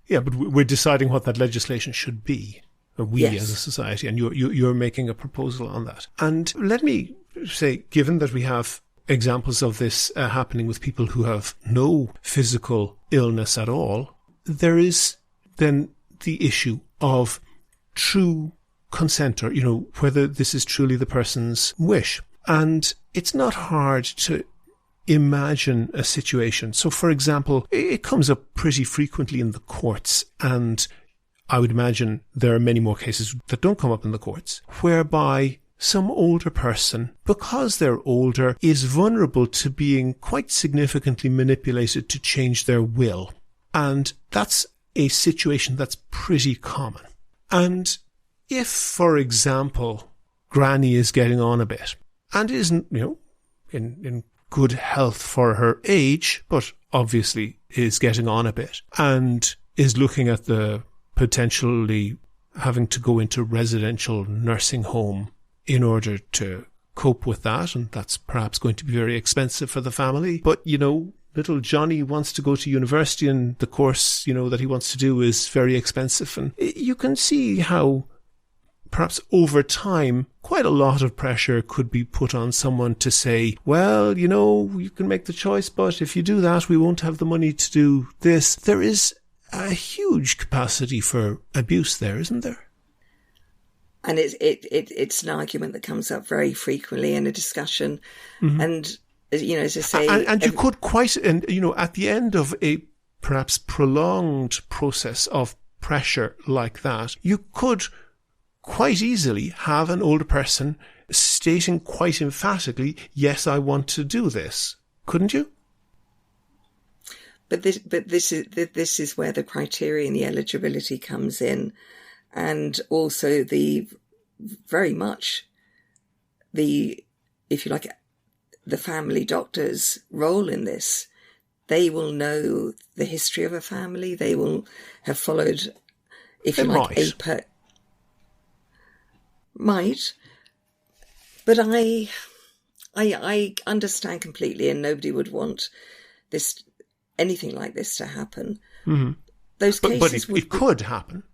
Yeah, but we're deciding what that legislation should be. We Yes. as a society, and you're making a proposal on that. And let me say, given that we have examples of this happening with people who have no physical illness at all, there is then the issue of true consent, or, whether this is truly the person's wish. And it's not hard to imagine a situation. So, for example, it comes up pretty frequently in the courts, and I would imagine there are many more cases that don't come up in the courts, whereby some older person, because they're older, is vulnerable to being quite significantly manipulated to change their will. And that's a situation that's pretty common. And if, for example, Granny is getting on a bit and isn't, in good health for her age, but obviously is getting on a bit and is looking at the potentially having to go into residential nursing home in order to cope with that, and that's perhaps going to be very expensive for the family. But, little Johnny wants to go to university, and the course, that he wants to do is very expensive. And you can see how perhaps over time, quite a lot of pressure could be put on someone to say, well, you can make the choice, but if you do that, we won't have the money to do this. There is a huge capacity for abuse there, isn't there? And it's an argument that comes up very frequently in a discussion. Mm-hmm. And, as I say... And you could quite, at the end of a perhaps prolonged process of pressure like that, you could quite easily have an older person stating quite emphatically, yes, I want to do this. Couldn't you? But this is where the criteria and the eligibility comes in, and also very much if you like, the family doctor's role in this. They will know the history of a family. They will have followed, if you like, might. But I understand completely, and nobody would want anything like this to happen. Mm-hmm. Those cases, but it could happen,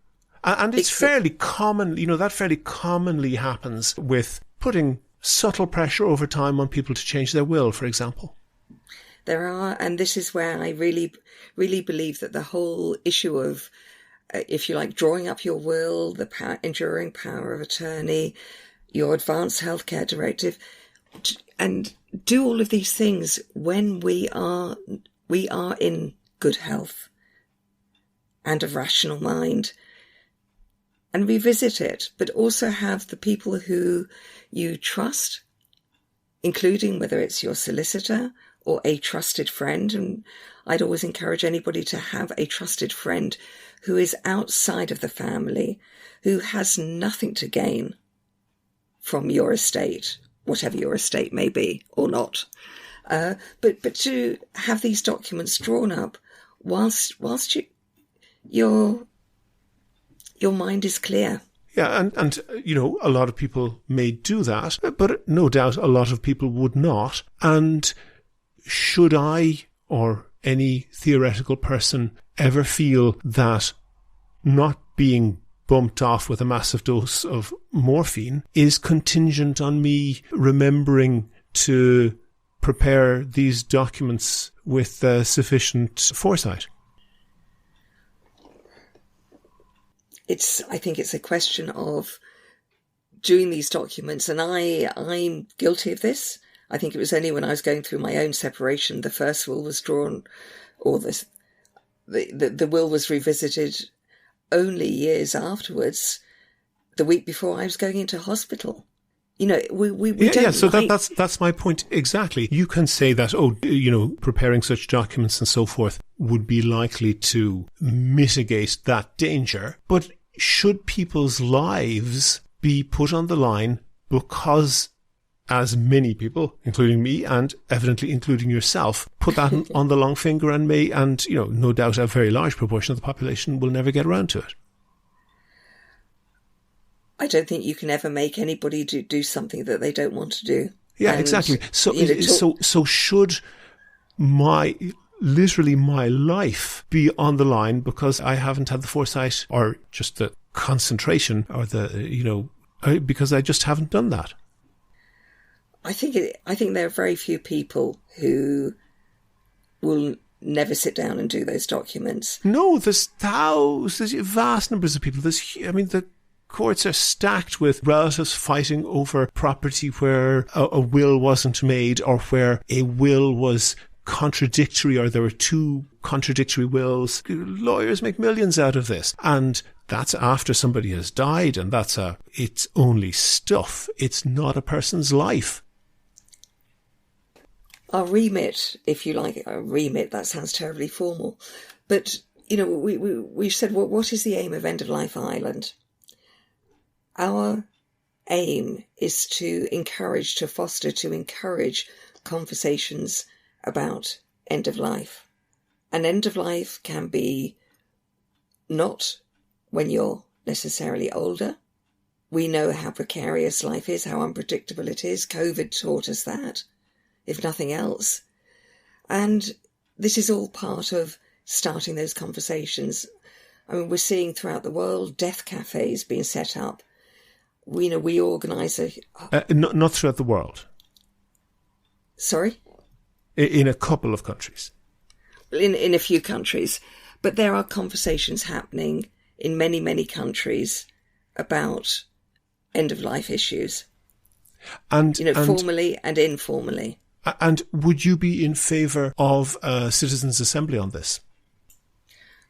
and it's fairly common. That fairly commonly happens with putting subtle pressure over time on people to change their will, for example. There are, and this is where I really, really believe that the whole issue of, if you like, drawing up your will, the enduring power of attorney, your advanced healthcare directive, and do all of these things when we are in good health and of rational mind, and revisit it, but also have the people who you trust, including whether it's your solicitor or a trusted friend. And I'd always encourage anybody to have a trusted friend who is outside of the family, who has nothing to gain from your estate, whatever your estate may be or not. But to have these documents drawn up whilst your mind is clear. Yeah, and a lot of people may do that, but no doubt a lot of people would not. And should I or any theoretical person ever feel that not being bumped off with a massive dose of morphine is contingent on me remembering to prepare these documents with sufficient foresight? I think it's a question of doing these documents, and I'm guilty of this. I think it was only when I was going through my own separation, the first will was drawn, or the will was revisited only years afterwards, the week before I was going into hospital. We don't. Yeah, so that's my point exactly. You can say that, preparing such documents and so forth would be likely to mitigate that danger, but should people's lives be put on the line because, as many people, including me and evidently including yourself, put that on the long finger and no doubt a very large proportion of the population will never get around to it? I don't think you can ever make anybody do something that they don't want to do. Yeah, And, exactly. So should literally my life be on the line because I haven't had the foresight or just the concentration or because I just haven't done that? I think there are very few people who will never sit down and do those documents. No, there's thousands, there's vast numbers of people. The courts are stacked with relatives fighting over property where a will wasn't made or where a will was contradictory or there were two contradictory wills. Lawyers make millions out of this. And that's after somebody has died, and it's only stuff. It's not a person's life. Our remit, if you like, that sounds terribly formal. But, we've said, well, what is the aim of End of Life Ireland? Our aim is to encourage conversations about end of life. And end of life can be not when you're necessarily older. We know how precarious life is, how unpredictable it is. COVID taught us that, if nothing else. And this is all part of starting those conversations. I mean, we're seeing throughout the world death cafes being set up. We organise not throughout the world. Sorry? In a couple of countries. In a few countries. But there are conversations happening in many, many countries about end-of-life issues. And formally and informally. And would you be in favour of a citizens' assembly on this?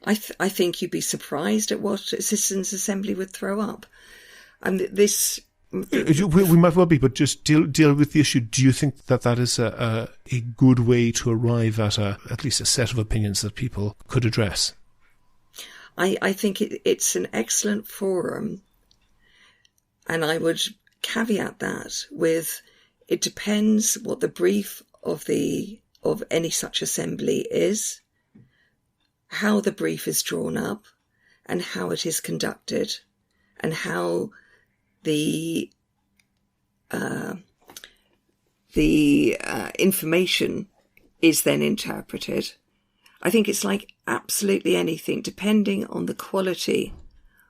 I think you'd be surprised at what a citizens' assembly would throw up. And this... We might well be, but just deal with the issue. Do you think that is a good way to arrive at at least a set of opinions that people could address? I think it's an excellent forum, and I would caveat that with it depends what the brief of any such assembly is, how the brief is drawn up, and how it is conducted, and how the information is then interpreted. I think it's like absolutely anything, depending on the quality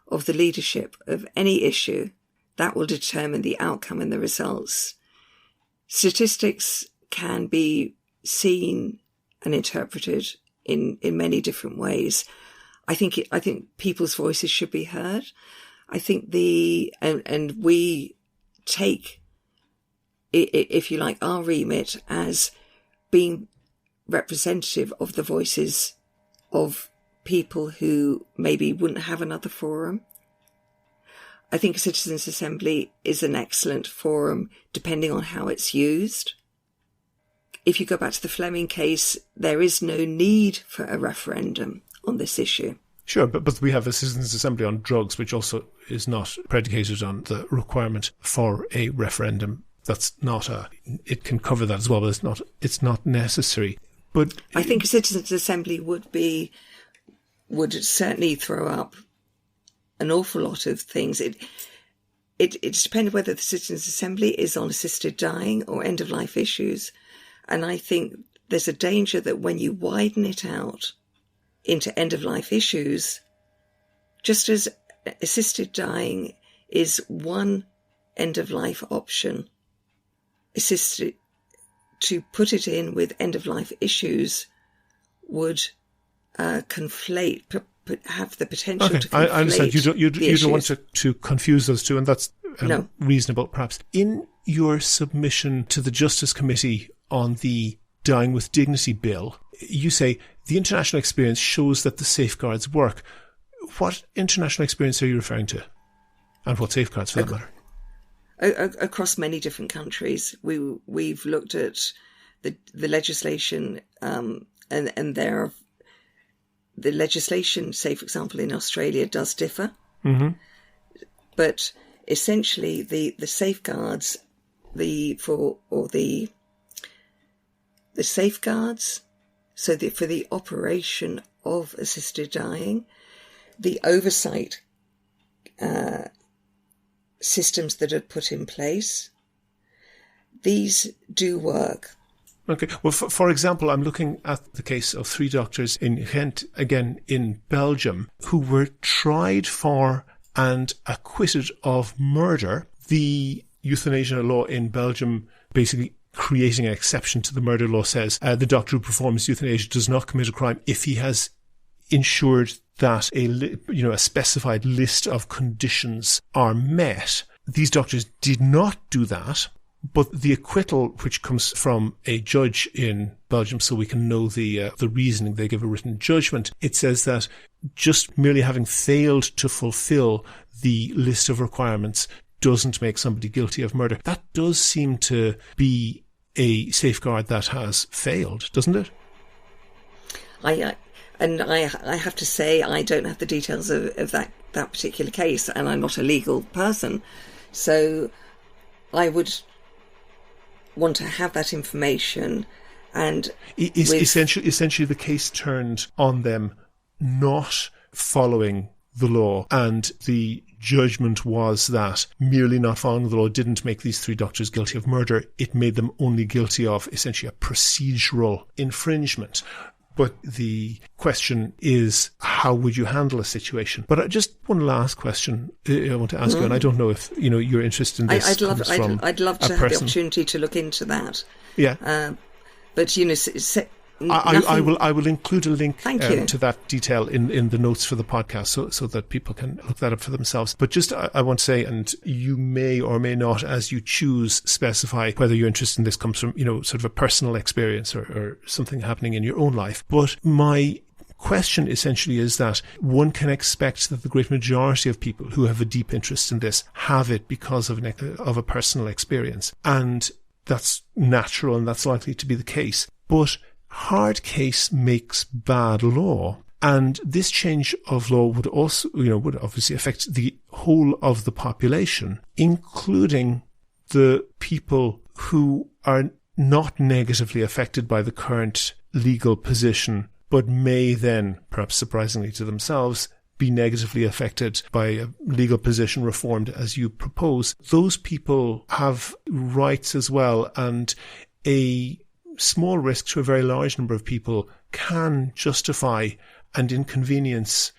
of the leadership of any issue, that will determine the outcome and the results. Statistics can be seen and interpreted in many different ways. I think people's voices should be heard. I think and we take, if you like, our remit as being representative of the voices of people who maybe wouldn't have another forum. I think a citizens' assembly is an excellent forum depending on how it's used. If you go back to the Fleming case, there is no need for a referendum on this issue. Sure, but we have a citizens' assembly on drugs, which also is not predicated on the requirement for a referendum. That's not it can cover that as well, but it's not necessary. But I think a citizens' assembly would certainly throw up an awful lot of things. It depends whether the citizens' assembly is on assisted dying or end of life issues, and I think there's a danger that when you widen it out into end-of-life issues, just as assisted dying is one end-of-life option, to put it in with end-of-life issues would conflate, have the potential to conflate. I understand. You don't want to confuse those two, and that's no. reasonable, perhaps. In your submission to the Justice Committee on the Dying with Dignity Bill, you say the international experience shows that the safeguards work. What international experience are you referring to? And what safeguards, for that matter? Across many different countries. We've looked at the legislation, and the legislation, say, for example, in Australia does differ. Mm-hmm. But essentially the safeguards, the safeguards, so for the operation of assisted dying, the oversight systems that are put in place. These do work. Okay. Well, for example, I'm looking at the case of 3 doctors in Ghent, again in Belgium, who were tried for and acquitted of murder. The euthanasia law in Belgium, basically creating an exception to the murder law, says the doctor who performs euthanasia does not commit a crime if he has ensured that a specified list of conditions are met. These doctors did not do that. But the acquittal, which comes from a judge in Belgium, so we can know the reasoning, they give a written judgment. It says that just merely having failed to fulfill the list of requirements doesn't make somebody guilty of murder. That does seem to be a safeguard that has failed, doesn't it? I have to say, I don't have the details of that particular case, and I'm not a legal person, so I would want to have that information. And essentially the case turned on them not following the law, and the judgment was that merely not following the law didn't make these 3 doctors guilty of murder. It made them only guilty of essentially a procedural infringement. But the question is, how would you handle a situation? But just one last question I want to ask you, and I don't know if you're interested in this. I'd love to have the opportunity to look into that. Yeah. But I will include a link to that detail in the notes for the podcast, so that people can look that up for themselves. But just I want to say, and you may or may not, as you choose, specify whether your interest in this comes from sort of a personal experience or something happening in your own life. But my question essentially is that one can expect that the great majority of people who have a deep interest in this have it because of a personal experience, and that's natural and that's likely to be the case. But hard case makes bad law, and this change of law would also, would obviously affect the whole of the population, including the people who are not negatively affected by the current legal position, but may then, perhaps surprisingly to themselves, be negatively affected by a legal position reformed as you propose. Those people have rights as well, and a small risk to a very large number of people can justify and inconvenience,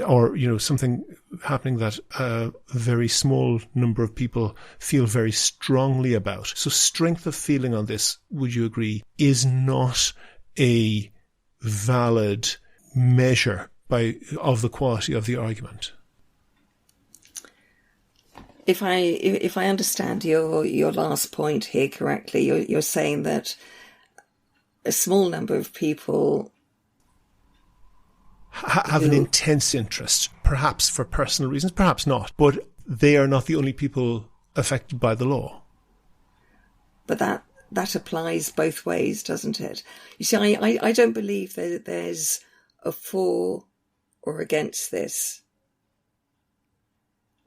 or something happening that a very small number of people feel very strongly about. So strength of feeling on this, would you agree, is not a valid measure of the quality of the argument? If I understand your last point here correctly, you're saying that a small number of people have an intense interest, perhaps for personal reasons, perhaps not, but they are not the only people affected by the law. But that applies both ways, doesn't it? You see, I don't believe that there's a for or against this.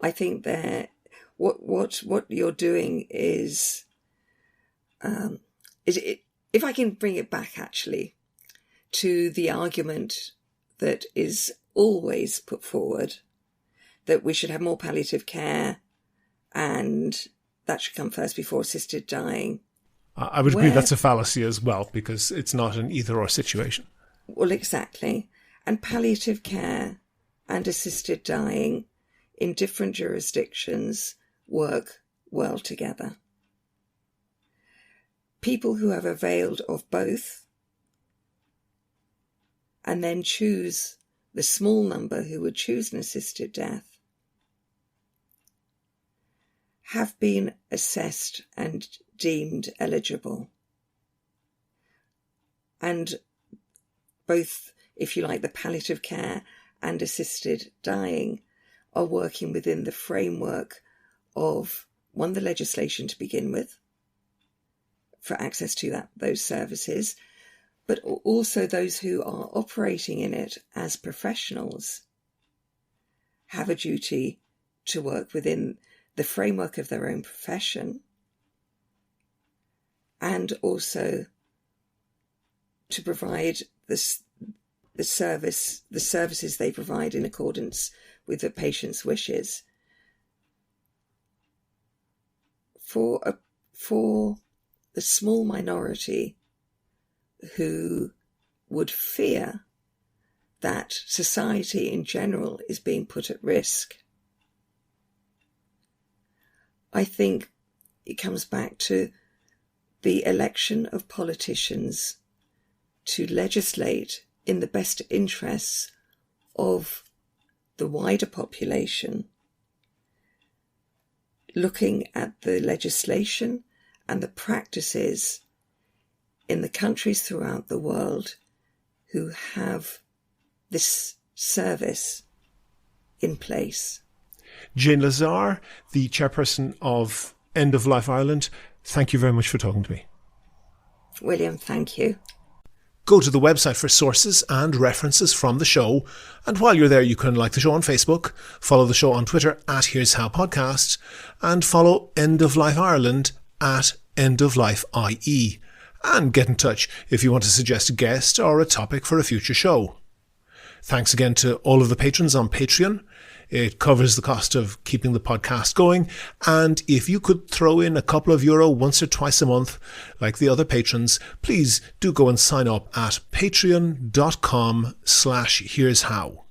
I think that what you're doing is if I can bring it back actually to the argument that is always put forward, that we should have more palliative care and that should come first before assisted dying. I would agree that's a fallacy as well, because it's not an either-or situation. Well, exactly. And palliative care and assisted dying in different jurisdictions work well together. People who have availed of both and then choose the small number who would choose an assisted death have been assessed and deemed eligible. And both, if you like, the palliative care and assisted dying are working within the framework of, one, the legislation to begin with, for access to those services, but also those who are operating in it as professionals have a duty to work within the framework of their own profession, and also to provide the services they provide in accordance with the patient's wishes. for the small minority who would fear that society in general is being put at risk, I think it comes back to the election of politicians to legislate in the best interests of the wider population, looking at the legislation and the practices in the countries throughout the world who have this service in place. Jane Lazar, the chairperson of End of Life Ireland, thank you very much for talking to me. William, thank you. Go to the website for sources and references from the show. And while you're there, you can like the show on Facebook, follow the show on Twitter at Here's How Podcast, and follow End of Life Ireland at End of Life IE. And get in touch if you want to suggest a guest or a topic for a future show. Thanks again to all of the patrons on Patreon. It covers the cost of keeping the podcast going. And if you could throw in a couple of euro once or twice a month, like the other patrons, please do go and sign up at patreon.com/here's how.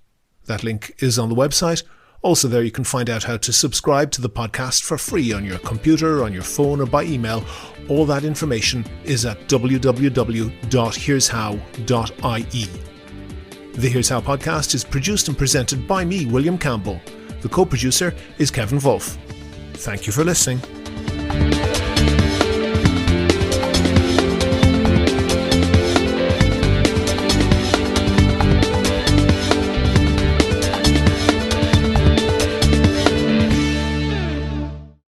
That link is on the website. Also there you can find out how to subscribe to the podcast for free on your computer, on your phone, or by email. All that information is at www.here'show.ie. The Here's How podcast is produced and presented by me, William Campbell. The co-producer is Kevin Wolf. Thank you for listening.